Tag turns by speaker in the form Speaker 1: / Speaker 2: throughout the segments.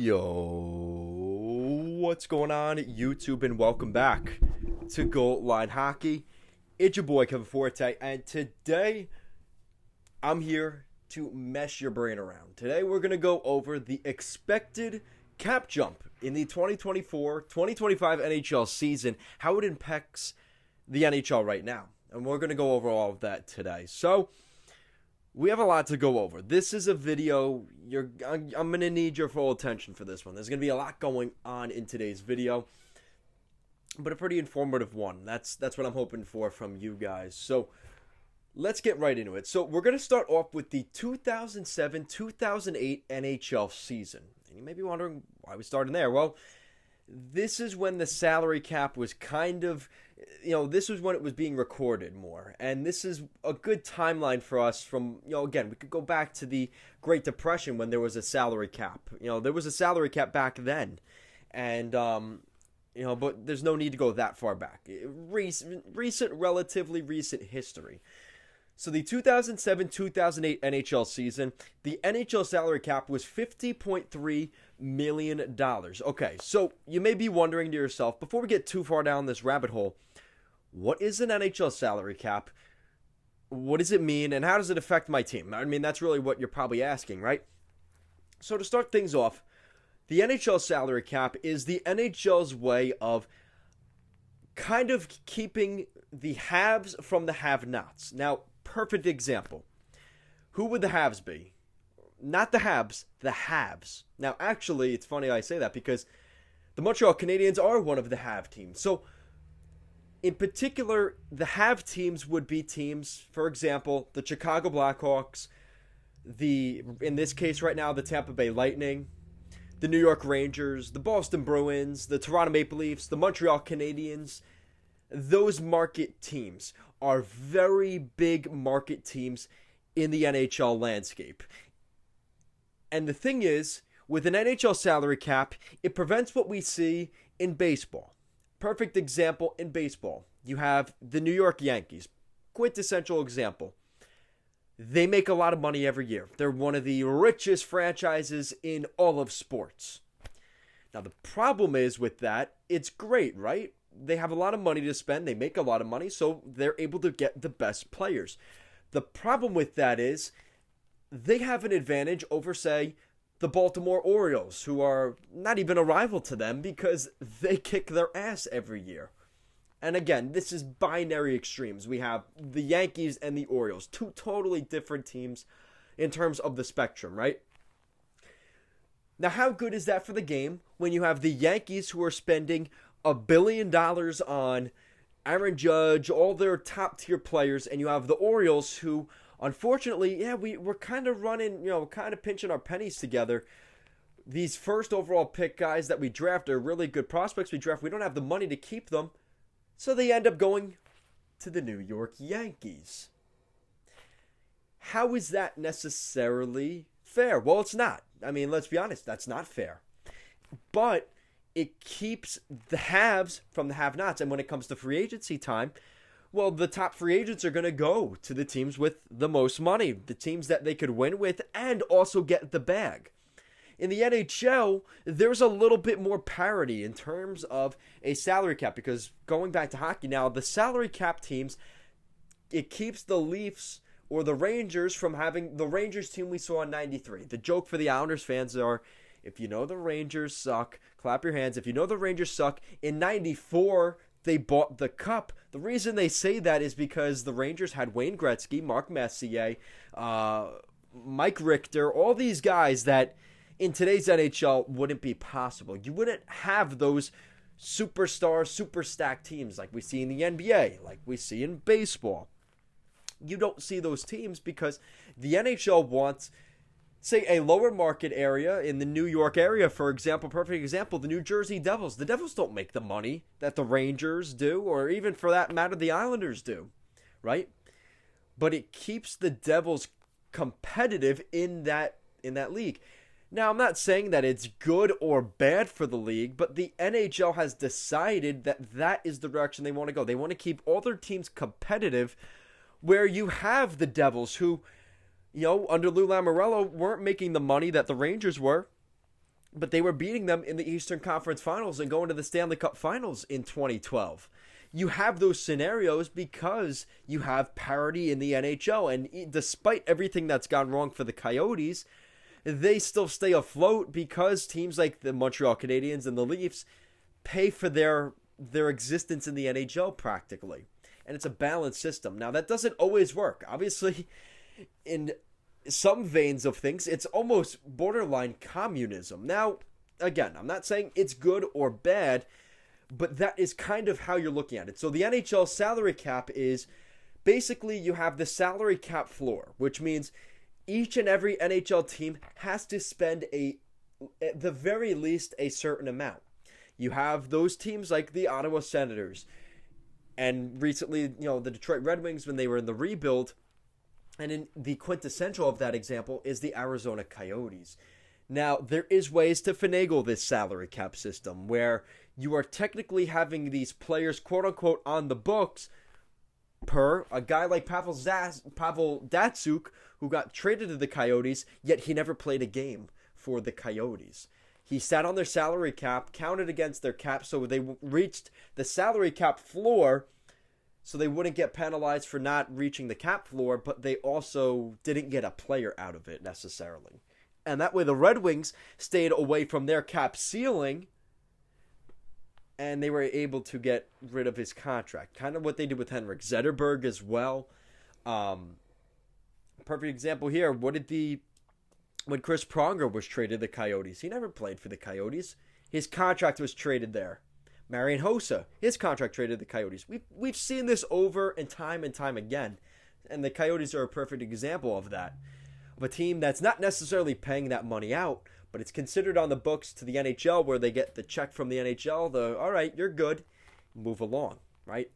Speaker 1: Yo, what's going on YouTube, and welcome back to Goal Line Hockey. It's your boy Kevin Forte, and today I'm here to mess your brain around. Today we're going to go over the expected cap jump in the 2024-2025 NHL season, how it impacts the NHL right now. And we're going to go over all of that today. So we have a lot to go over. This is a video, I'm going to need your full attention for this one. There's going to be a lot going on in today's video, but a pretty informative one. That's what I'm hoping for from you guys. So let's get right into it. So we're going to start off with the 2007-2008 NHL season. And you may be wondering why we started there. Well, this is when the salary cap was kind of, this was when it was being recorded more. And this is a good timeline for us from, again, we could go back to the Great Depression when there was a salary cap. There was a salary cap back then. And, but there's no need to go that far back. Relatively recent history. So the 2007-2008 NHL season, the NHL salary cap was $50.3 million. Okay, so you may be wondering to yourself, before we get too far down this rabbit hole, what is an NHL salary cap? What does it mean, and how does it affect my team? I mean, that's really what you're probably asking, right? So to start things off, the NHL salary cap is the NHL's way of kind of keeping the haves from the have-nots. Now, perfect example. Who would the haves be? Not the Habs, the haves. Now, actually, it's funny I say that because the Montreal Canadiens are one of the have teams. So, in particular, the have teams would be teams, for example, the Chicago Blackhawks, in this case right now, the Tampa Bay Lightning, the New York Rangers, the Boston Bruins, the Toronto Maple Leafs, the Montreal Canadiens. Those market teams are very big market teams in the NHL landscape. And the thing is, with an NHL salary cap, it prevents what we see in baseball. Perfect example in baseball. You have the New York Yankees. Quintessential example. They make a lot of money every year. They're one of the richest franchises in all of sports. Now, the problem is with that, it's great, right? They have a lot of money to spend. They make a lot of money, so they're able to get the best players. The problem with that is they have an advantage over, say, the Baltimore Orioles, who are not even a rival to them because they kick their ass every year. And again, this is binary extremes. We have the Yankees and the Orioles, two totally different teams in terms of the spectrum, right? Now, how good is that for the game when you have the Yankees who are spending $1 billion on Aaron Judge, all their top-tier players, and you have the Orioles who, unfortunately, we're kind of running, kind of pinching our pennies together. These first overall pick guys that we draft are really good prospects we draft. We don't have the money to keep them, so they end up going to the New York Yankees. How is that necessarily fair? Well, it's not. I mean, let's be honest, that's not fair. But it keeps the haves from the have-nots. And when it comes to free agency time, well, the top free agents are going to go to the teams with the most money, the teams that they could win with and also get the bag. In the NHL, there's a little bit more parity in terms of a salary cap because going back to hockey now, the salary cap teams, it keeps the Leafs or the Rangers from having the Rangers team we saw in 93. The joke for the Islanders fans are, if you know the Rangers suck, clap your hands. If you know the Rangers suck, in 94, they bought the cup. The reason they say that is because the Rangers had Wayne Gretzky, Mark Messier, Mike Richter, all these guys that in today's NHL wouldn't be possible. You wouldn't have those superstar, super stacked teams like we see in the NBA, like we see in baseball. You don't see those teams because the NHL wants, say, a lower market area in the New York area, for example, perfect example, the New Jersey Devils. The Devils don't make the money that the Rangers do, or even for that matter, the Islanders do, right? But it keeps the Devils competitive in that league. Now, I'm not saying that it's good or bad for the league, but the NHL has decided that that is the direction they want to go. They want to keep all their teams competitive, where you have the Devils who, under Lou Lamoriello weren't making the money that the Rangers were. but they were beating them in the Eastern Conference Finals and going to the Stanley Cup Finals in 2012. You have those scenarios because you have parity in the NHL, and despite everything that's gone wrong for the Coyotes, they still stay afloat because teams like the Montreal Canadiens and the Leafs pay for their existence in the NHL practically. And it's a balanced system. Now, that doesn't always work. Obviously, in some veins of things, it's almost borderline communism. Now, again, I'm not saying it's good or bad, but that is kind of how you're looking at it. So the NHL salary cap is basically you have the salary cap floor, which means each and every NHL team has to spend at the very least a certain amount. You have those teams like the Ottawa Senators, and recently, the Detroit Red Wings when they were in the rebuild. And in the quintessential of that example is the Arizona Coyotes. Now, there is ways to finagle this salary cap system where you are technically having these players, quote-unquote, on the books per a guy like Pavel Datsyuk, who got traded to the Coyotes, yet he never played a game for the Coyotes. He sat on their salary cap, counted against their cap, so they reached the salary cap floor, so they wouldn't get penalized for not reaching the cap floor, but they also didn't get a player out of it necessarily. And that way the Red Wings stayed away from their cap ceiling, and they were able to get rid of his contract. Kind of what they did with Henrik Zetterberg as well. Perfect example here. When Chris Pronger was traded to the Coyotes, he never played for the Coyotes. His contract was traded there. Marian Hossa, his contract traded to the Coyotes. We've seen this over and time again. And the Coyotes are a perfect example of that. Of a team that's not necessarily paying that money out, but it's considered on the books to the NHL where they get the check from the NHL, all right, you're good, move along, right?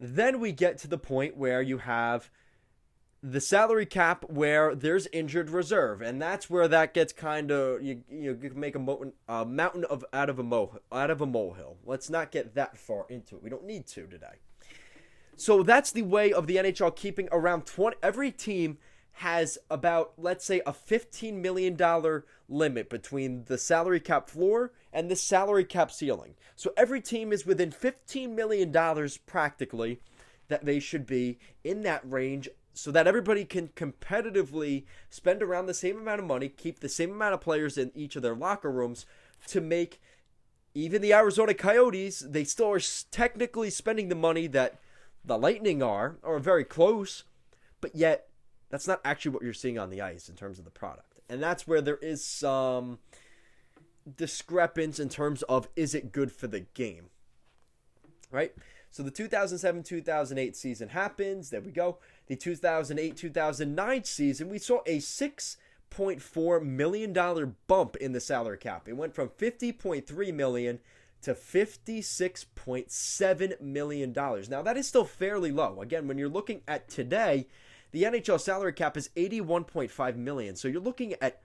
Speaker 1: Then we get to the point where you have the salary cap where there's injured reserve, and that's where that gets kind of you can make a mountain out of a molehill. Let's not get that far into it. We don't need to today. So that's the way of the NHL keeping around 20. Every team has about, let's say, a $15 million limit between the salary cap floor and the salary cap ceiling. So every team is within $15 million practically that they should be in that range, so that everybody can competitively spend around the same amount of money, keep the same amount of players in each of their locker rooms to make even the Arizona Coyotes, they still are technically spending the money that the Lightning are, or very close, but yet that's not actually what you're seeing on the ice in terms of the product. And that's where there is some discrepancy in terms of, is it good for the game? Right? So the 2007-2008 season happens. There we go. The 2008-2009 season, we saw a $6.4 million bump in the salary cap. It went from $50.3 million to $56.7 million. Now, that is still fairly low. Again, when you're looking at today, the NHL salary cap is $81.5 million. So you're looking at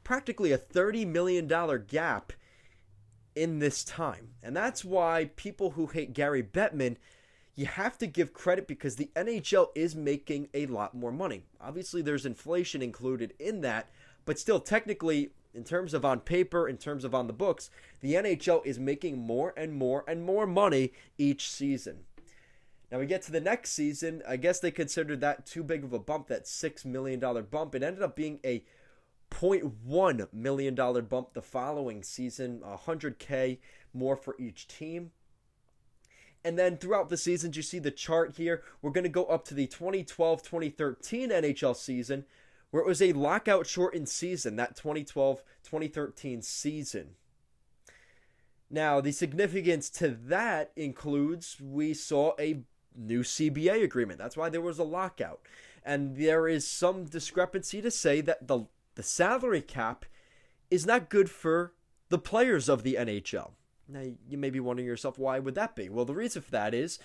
Speaker 1: practically a $30 million gap in this time. And that's why people who hate Gary Bettman, you have to give credit because the NHL is making a lot more money. Obviously, there's inflation included in that, but still, technically, in terms of on paper, in terms of on the books, the NHL is making more and more and more money each season. Now we get to the next season. I guess they considered that too big of a bump, that $6 million bump. It ended up being a $0.1 million bump the following season, $100K more for each team. And then throughout the seasons, you see the chart here. We're going to go up to the 2012-2013 NHL season, where it was a lockout shortened season, that 2012-2013 season. Now, the significance to that includes we saw a new CBA agreement. That's why there was a lockout. And there is some discrepancy to say that the salary cap is not good for the players of the NHL. Now, you may be wondering yourself, why would that be? Well, the reason for that is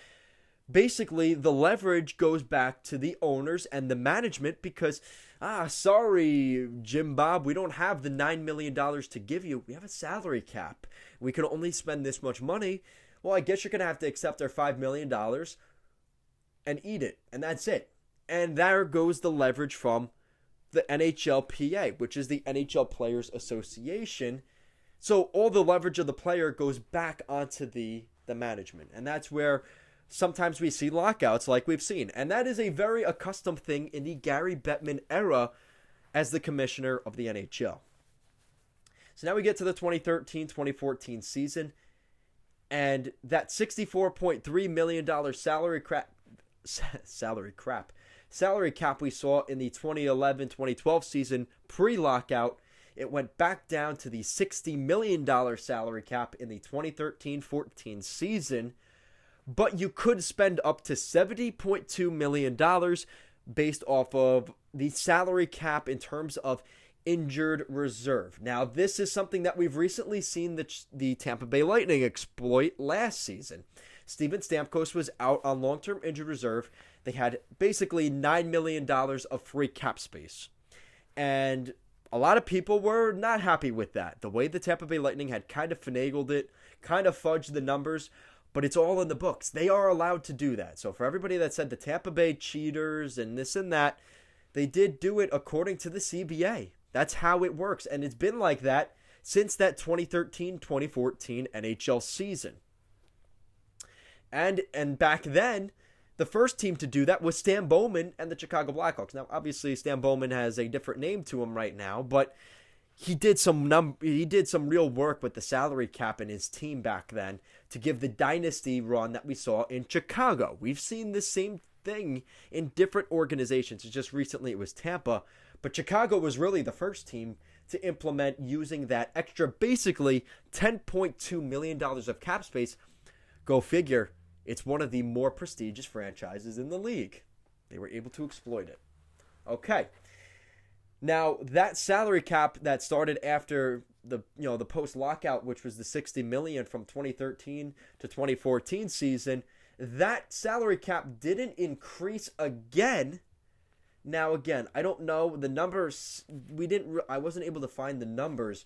Speaker 1: basically the leverage goes back to the owners and the management because, sorry, Jim Bob, we don't have the $9 million to give you. We have a salary cap. We can only spend this much money. Well, I guess you're going to have to accept our $5 million and eat it. And that's it. And there goes the leverage from the NHLPA, which is the NHL Players Association. So all the leverage of the player goes back onto the management. And that's where sometimes we see lockouts like we've seen. And that is a very accustomed thing in the Gary Bettman era as the commissioner of the NHL. So now we get to the 2013-2014 season. And that $64.3 million salary cap we saw in the 2011-2012 season pre-lockout, it went back down to the $60 million salary cap in the 2013-14 season. But you could spend up to $70.2 million based off of the salary cap in terms of injured reserve. Now, this is something that we've recently seen the Tampa Bay Lightning exploit last season. Steven Stamkos was out on long-term injured reserve. They had basically $9 million of free cap space. And a lot of people were not happy with that. The way the Tampa Bay Lightning had kind of finagled it, kind of fudged the numbers, but it's all in the books. They are allowed to do that. So for everybody that said the Tampa Bay cheaters and this and that, they did do it according to the CBA. That's how it works. And it's been like that since that 2013-2014 NHL season. And back then, the first team to do that was Stan Bowman and the Chicago Blackhawks. Now, obviously, Stan Bowman has a different name to him right now, but he did some real work with the salary cap in his team back then to give the dynasty run that we saw in Chicago. We've seen the same thing in different organizations. It's just recently it was Tampa. But Chicago was really the first team to implement using that extra, basically $10.2 million of cap space. Go figure, it's one of the more prestigious franchises in the league. They were able to exploit it. Okay. Now, that salary cap that started after the post-lockout, which was the $60 million from 2013 to 2014 season, that salary cap didn't increase again. Now, again, I don't know the numbers. I wasn't able to find the numbers.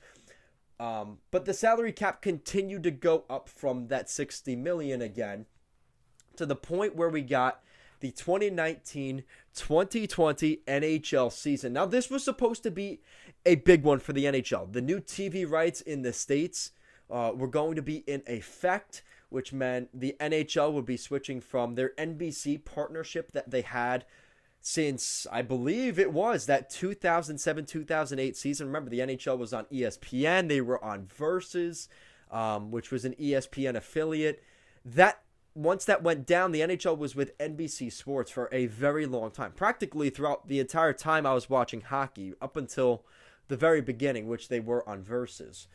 Speaker 1: But the salary cap continued to go up from that $60 million again to the point where we got the 2019-2020 NHL season. Now, this was supposed to be a big one for the NHL. The new TV rights in the States were going to be in effect, which meant the NHL would be switching from their NBC partnership that they had since, I believe it was that 2007-2008 season. Remember, the NHL was on ESPN. They were on Versus, which was an ESPN affiliate. Once that went down, the NHL was with NBC Sports for a very long time. Practically throughout the entire time I was watching hockey, up until the very beginning, which they were on Versus.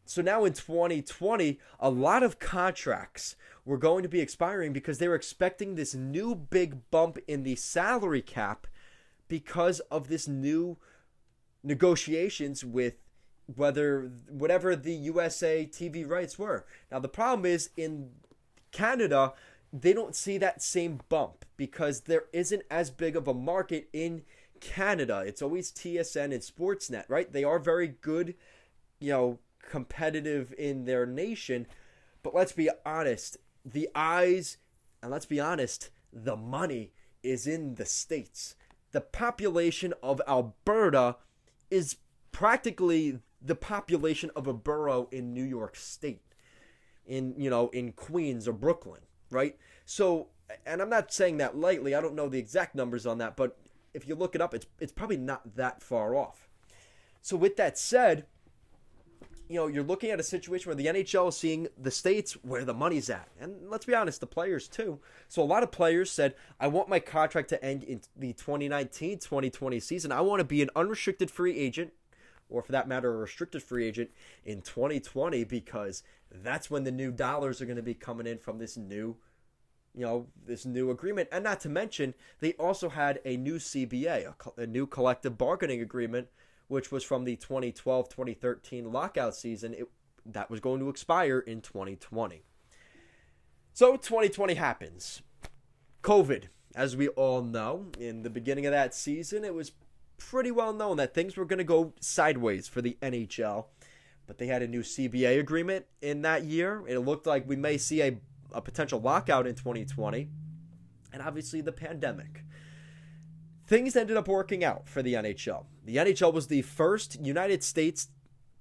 Speaker 1: So now in 2020, a lot of contracts were going to be expiring because they were expecting this new big bump in the salary cap because of this new negotiations with whatever the USA TV rights were. Now, the problem is in Canada, they don't see that same bump because there isn't as big of a market in Canada. It's always TSN and Sportsnet, right? They are very good, competitive in their nation, but let's be honest, the eyes, and let's be honest, the money is in the States. The population of Alberta is practically the population of a borough in New York State, in Queens or Brooklyn, right? So, and I'm not saying that lightly, I don't know the exact numbers on that, but if you look it up, it's probably not that far off. So with that said, you're looking at a situation where the NHL is seeing the States where the money's at. And let's be honest, the players too. So a lot of players said, I want my contract to end in the 2019-2020 season. I want to be an unrestricted free agent, or for that matter, a restricted free agent in 2020, because that's when the new dollars are going to be coming in from this new agreement. And not to mention, they also had a new CBA, a new collective bargaining agreement, which was from the 2012-2013 lockout season. That was going to expire in 2020. So 2020 happens. COVID, as we all know, in the beginning of that season, it was pretty well known that things were going to go sideways for the NHL. But they had a new CBA agreement in that year. It looked like we may see a potential lockout in 2020. And obviously the pandemic. things ended up working out for the NHL. The NHL was the first United States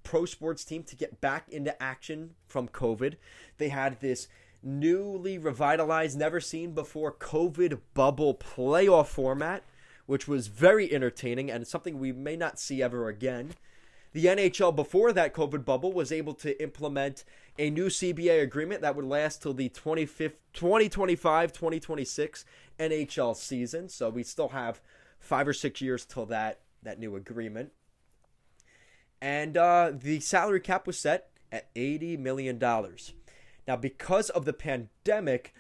Speaker 1: pro sports team to get back into action from COVID. They had this newly revitalized, never seen before COVID bubble playoff format, which was very entertaining and something we may not see ever again. The NHL before that COVID bubble was able to implement a new CBA agreement that would last till the 2025-2026 NHL season. So we still have 5 or 6 years till that new agreement. And the salary cap was set at $80 million. Now, because of the pandemic,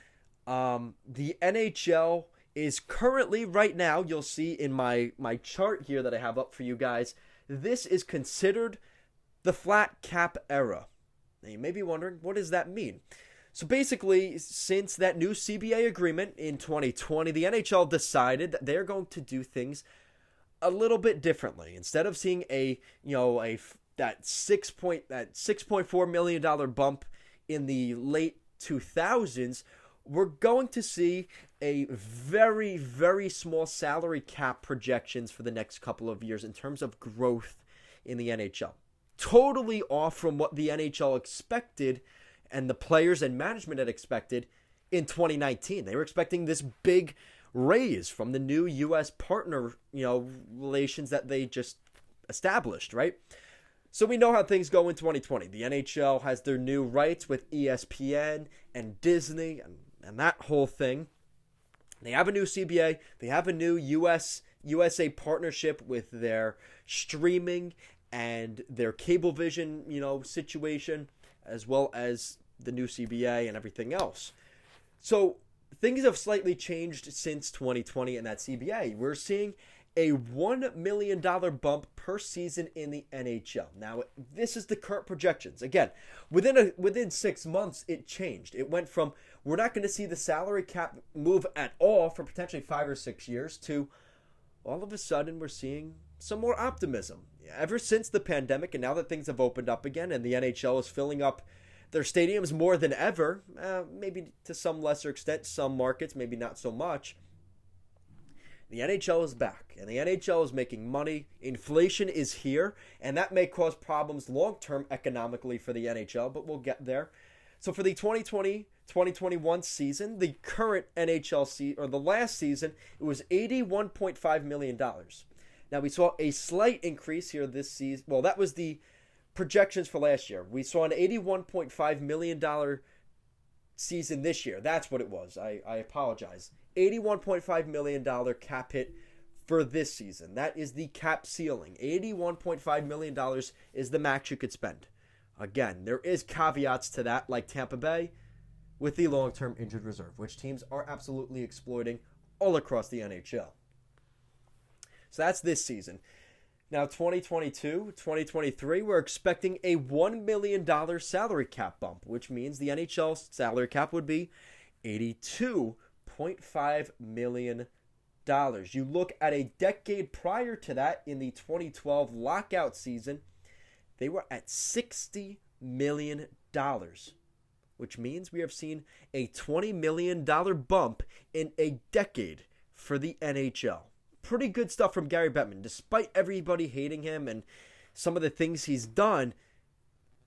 Speaker 1: the NHL is currently, right now, you'll see in my chart here that I have up for you guys, this is considered the flat cap era. Now, you may be wondering, what does that mean? So basically, since that new CBA agreement in 2020, the NHL decided that they're going to do things a little bit differently. Instead of seeing that $6.4 million bump in the late 2000s, we're going to see a very, very small salary cap projections for the next couple of years in terms of growth in the NHL. Totally off from what the NHL expected and the players and management had expected in 2019. They were expecting this big raise from the new U.S. partner, relations that they just established, right? So we know how things go in 2020. The NHL has their new rights with ESPN and Disney and that whole thing. They have a new CBA. They have a new USA partnership with their streaming and their Cablevision, situation, as well as the new CBA and everything else. So things have slightly changed since 2020 and that CBA. We're seeing a $1 million bump per season in the NHL. Now, this is the current projections. Again, within 6 months, it changed. It went from, we're not going to see the salary cap move at all for potentially 5 or 6 years, to all of a sudden we're seeing some more optimism. Ever since the pandemic, and now that things have opened up again and the NHL is filling up their stadiums more than ever, maybe to some lesser extent, some markets, maybe not so much, the NHL is back, and the NHL is making money. Inflation is here, and that may cause problems long-term economically for the NHL, but we'll get there. So for the 2020-2021 season, the current NHL season, or the last season, it was $81.5 million. Now, we saw a slight increase here this season. Well, that was the projections for last year. We saw an $81.5 million season this year. That's what it was. I apologize. $81.5 million cap hit for this season. That is the cap ceiling. $81.5 million is the max you could spend. Again, there is caveats to that, like Tampa Bay with the long-term injured reserve, which teams are absolutely exploiting all across the NHL. So that's this season. Now, 2022, 2023, we're expecting a $1 million salary cap bump, which means the NHL salary cap would be $82.5 million. You look at a decade prior to that, in the 2012 lockout season, they were at $60 million, which means we have seen a $20 million bump in a decade for the NHL. Pretty good stuff from Gary Bettman. Despite everybody hating him and some of the things he's done,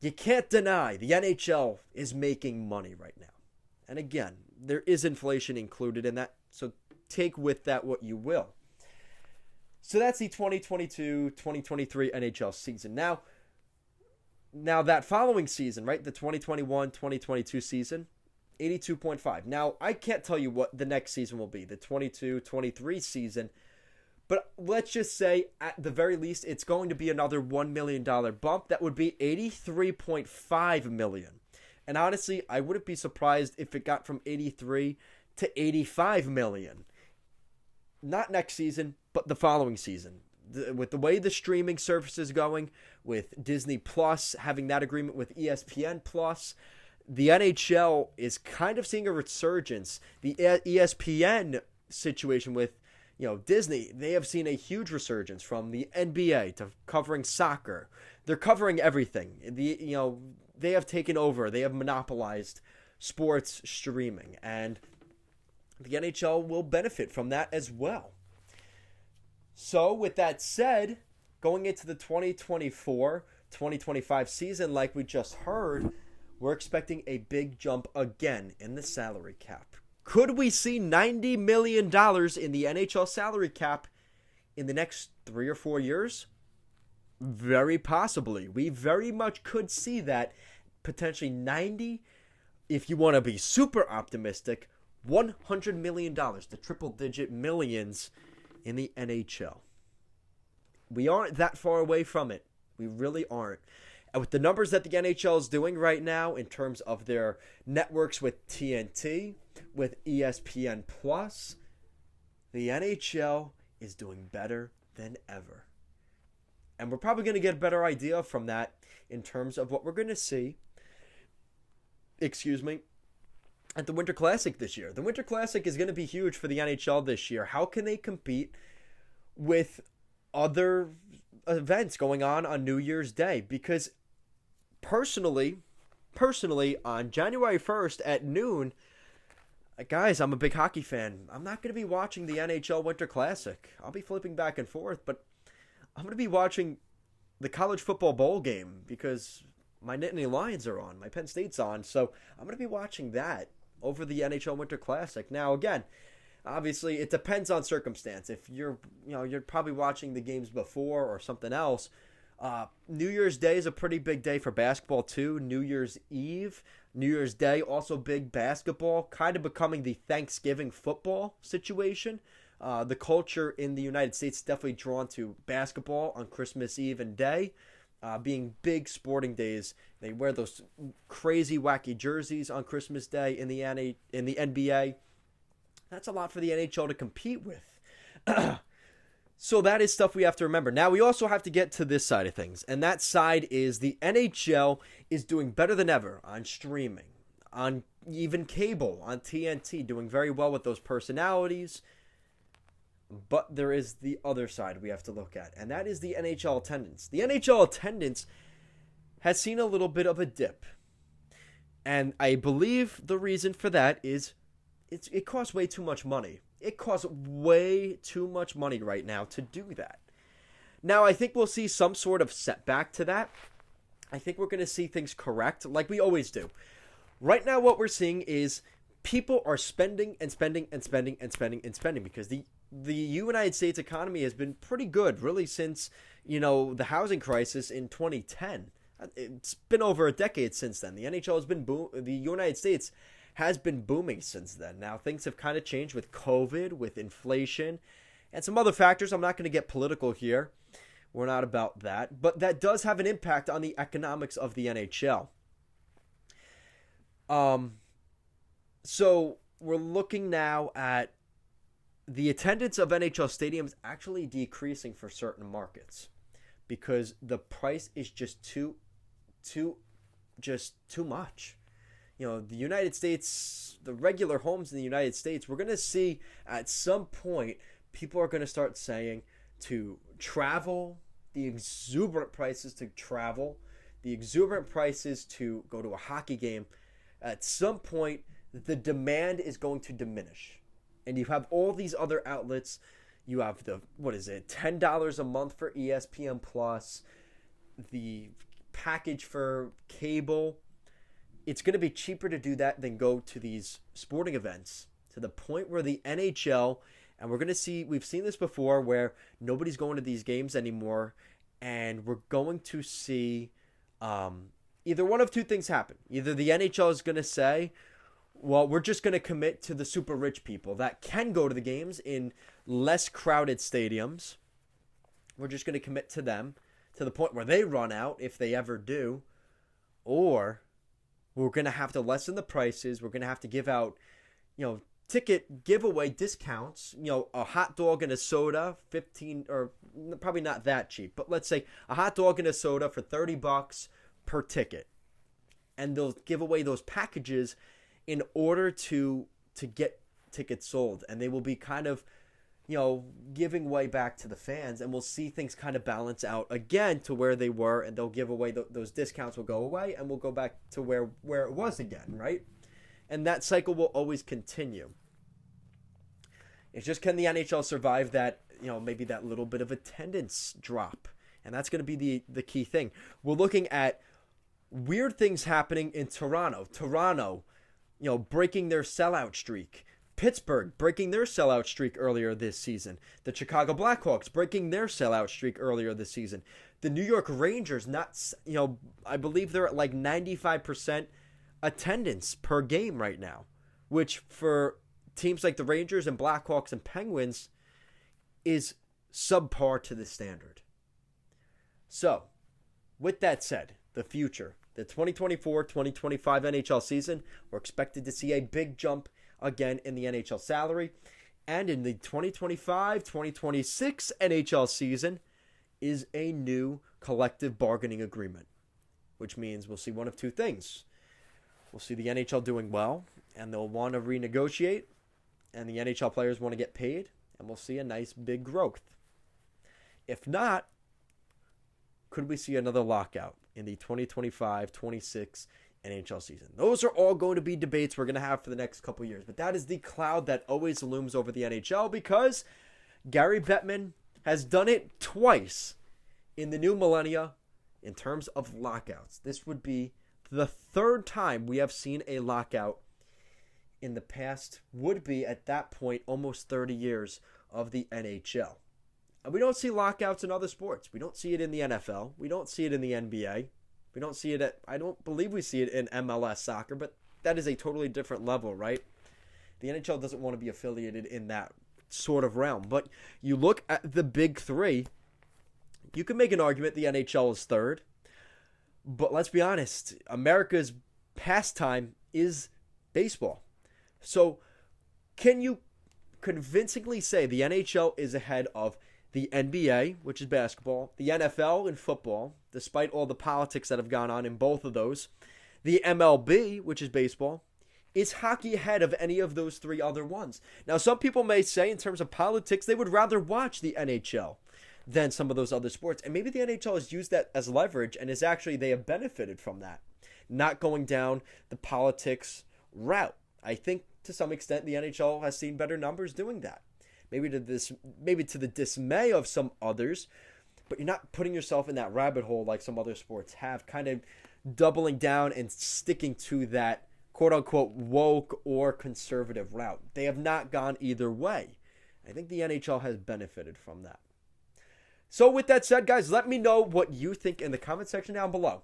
Speaker 1: you can't deny the NHL is making money right now. And again, there is inflation included in that, so take with that what you will. So that's the 2022-2023 NHL season. Now that following season, right, the 2021-2022 season, 82.5. Now, I can't tell you what the next season will be, the 22-23 season, but let's just say at the very least it's going to be another $1 million bump. That would be $83.5 million. And honestly, I wouldn't be surprised if it got from 83 to 85 million. Not next season, but the following season. With the way the streaming service is going, with Disney Plus having that agreement with ESPN Plus, the NHL is kind of seeing a resurgence. The ESPN situation with Disney, they have seen a huge resurgence from the NBA to covering soccer. They're covering everything. They have taken over. They have monopolized sports streaming, and the NHL will benefit from that as well. So, with that said, going into the 2024-2025 season, like we just heard, we're expecting a big jump again in the salary cap. Could we see $90 million in the NHL salary cap in the next 3 or 4 years? Very possibly. We very much could see that. Potentially 90, if you want to be super optimistic, $100 million, the triple-digit millions in the NHL. We aren't that far away from it. We really aren't. And with the numbers that the NHL is doing right now in terms of their networks with TNT, with ESPN+, the NHL is doing better than ever. And we're probably going to get a better idea from that in terms of what we're going to see, at the Winter Classic this year. The Winter Classic is going to be huge for the NHL this year. How can they compete with other events going on New Year's Day? Because personally, on January 1st at noon, guys, I'm a big hockey fan. I'm not going to be watching the NHL Winter Classic. I'll be flipping back and forth, but I'm going to be watching the college football bowl game because my Nittany Lions are on. My Penn State's on. So I'm going to be watching that over the NHL Winter Classic. Now, again, obviously, it depends on circumstance. If you're probably watching the games before or something else. New Year's Day is a pretty big day for basketball too. New Year's Eve, New Year's Day, also big basketball, kind of becoming the Thanksgiving football situation. The culture in the United States is definitely drawn to basketball on Christmas Eve and Day, being big sporting days. They wear those crazy, wacky jerseys on Christmas Day in the NBA. That's a lot for the NHL to compete with. So that is stuff we have to remember. Now, we also have to get to this side of things, and that side is the NHL is doing better than ever on streaming, on even cable, on TNT, doing very well with those personalities. But there is the other side we have to look at, and that is the NHL attendance. The NHL attendance has seen a little bit of a dip, and I believe the reason for that is it costs way too much money. It costs way too much money right now to do that. Now, I think we'll see some sort of setback to that. I think we're going to see things correct like we always do. Right now, what we're seeing is people are spending and spending and spending and spending and spending because the United States economy has been pretty good really since, the housing crisis in 2010. It's been over a decade since then. The NHL has been the United States has been booming since then. Now, things have kind of changed with COVID, with inflation, and some other factors. I'm not going to get political here. We're not about that. But that does have an impact on the economics of the NHL. So we're looking now at the attendance of NHL stadiums actually decreasing for certain markets because the price is just too much. The United States, the regular homes in the United States, we're going to see at some point people are going to start saying to travel, the exuberant prices to travel, the exuberant prices to go to a hockey game. At some point, the demand is going to diminish. And you have all these other outlets. You have $10 a month for ESPN Plus, the package for cable. It's going to be cheaper to do that than go to these sporting events to the point where the NHL, and we've seen this before where nobody's going to these games anymore, and we're going to see either one of two things happen. Either the NHL is going to say, well, we're just going to commit to the super rich people that can go to the games in less crowded stadiums. We're just going to commit to them to the point where they run out if they ever do. Or we're going to have to lessen the prices. We're going to have to give out, ticket giveaway discounts. A hot dog and a soda, 15 or probably not that cheap, but let's say a hot dog and a soda for $30 per ticket. And they'll give away those packages in order to get tickets sold. And they will be kind of, giving way back to the fans, and we'll see things kind of balance out again to where they were, and they'll give away those discounts will go away, and we'll go back to where it was again, right? And that cycle will always continue. It's just, can the NHL survive that maybe that little bit of attendance drop. And that's going to be the key thing. We're looking at weird things happening in Toronto. Toronto, breaking their sellout streak. Pittsburgh breaking their sellout streak earlier this season. The Chicago Blackhawks breaking their sellout streak earlier this season. The New York Rangers, I believe they're at like 95% attendance per game right now, which for teams like the Rangers and Blackhawks and Penguins is subpar to the standard. So, with that said, the future, the 2024-2025 NHL season, we're expected to see a big jump again in the NHL salary. And in the 2025-2026 NHL season is a new collective bargaining agreement, which means we'll see one of two things. We'll see the NHL doing well, and they'll want to renegotiate, and the NHL players want to get paid, and we'll see a nice big growth. If not, could we see another lockout in the 2025-26 NHL season? Those are all going to be debates we're going to have for the next couple years. But that is the cloud that always looms over the NHL because Gary Bettman has done it twice in the new millennia in terms of lockouts. This would be the third time we have seen a lockout in the past, would be at that point almost 30 years of the NHL. And we don't see lockouts in other sports. We don't see it in the NFL. We don't see it in the NBA. We don't see it I don't believe we see it in MLS soccer, but that is a totally different level, right? The NHL doesn't want to be affiliated in that sort of realm. But you look at the big three, you can make an argument the NHL is third. But let's be honest, America's pastime is baseball. So can you convincingly say the NHL is ahead of the NBA, which is basketball, the NFL and football, despite all the politics that have gone on in both of those, the MLB, which is baseball, is hockey ahead of any of those three other ones? Now, some people may say in terms of politics, they would rather watch the NHL than some of those other sports. And maybe the NHL has used that as leverage and they have benefited from that, not going down the politics route. I think to some extent the NHL has seen better numbers doing that. Maybe to the dismay of some others, but you're not putting yourself in that rabbit hole like some other sports have, kind of doubling down and sticking to that quote-unquote woke or conservative route. They have not gone either way. I think the NHL has benefited from that. So with that said, guys, let me know what you think in the comment section down below.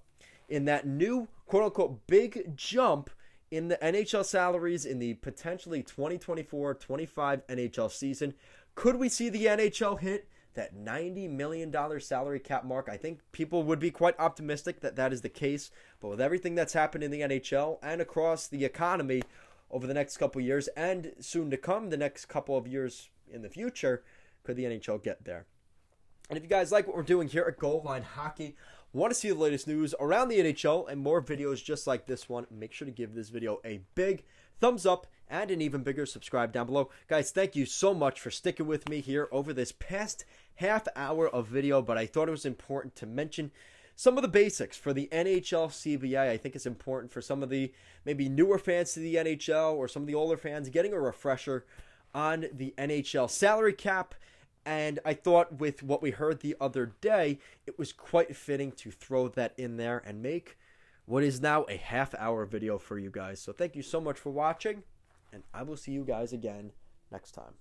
Speaker 1: In that new quote-unquote big jump in the NHL salaries in the potentially 2024-25 NHL season, could we see the NHL hit that $90 million salary cap mark? I think people would be quite optimistic that that is the case. But with everything that's happened in the NHL and across the economy over the next couple of years and soon to come the next couple of years in the future, could the NHL get there? And if you guys like what we're doing here at Goal Line Hockey, want to see the latest news around the NHL and more videos just like this one, make sure to give this video a big thumbs up and an even bigger subscribe down below. Guys, thank you so much for sticking with me here over this past half hour of video, but I thought it was important to mention some of the basics for the NHL CBA. I think it's important for some of the maybe newer fans to the NHL or some of the older fans getting a refresher on the NHL salary cap. And I thought with what we heard the other day, it was quite fitting to throw that in there and make what is now a half-hour video for you guys. So thank you so much for watching, and I will see you guys again next time.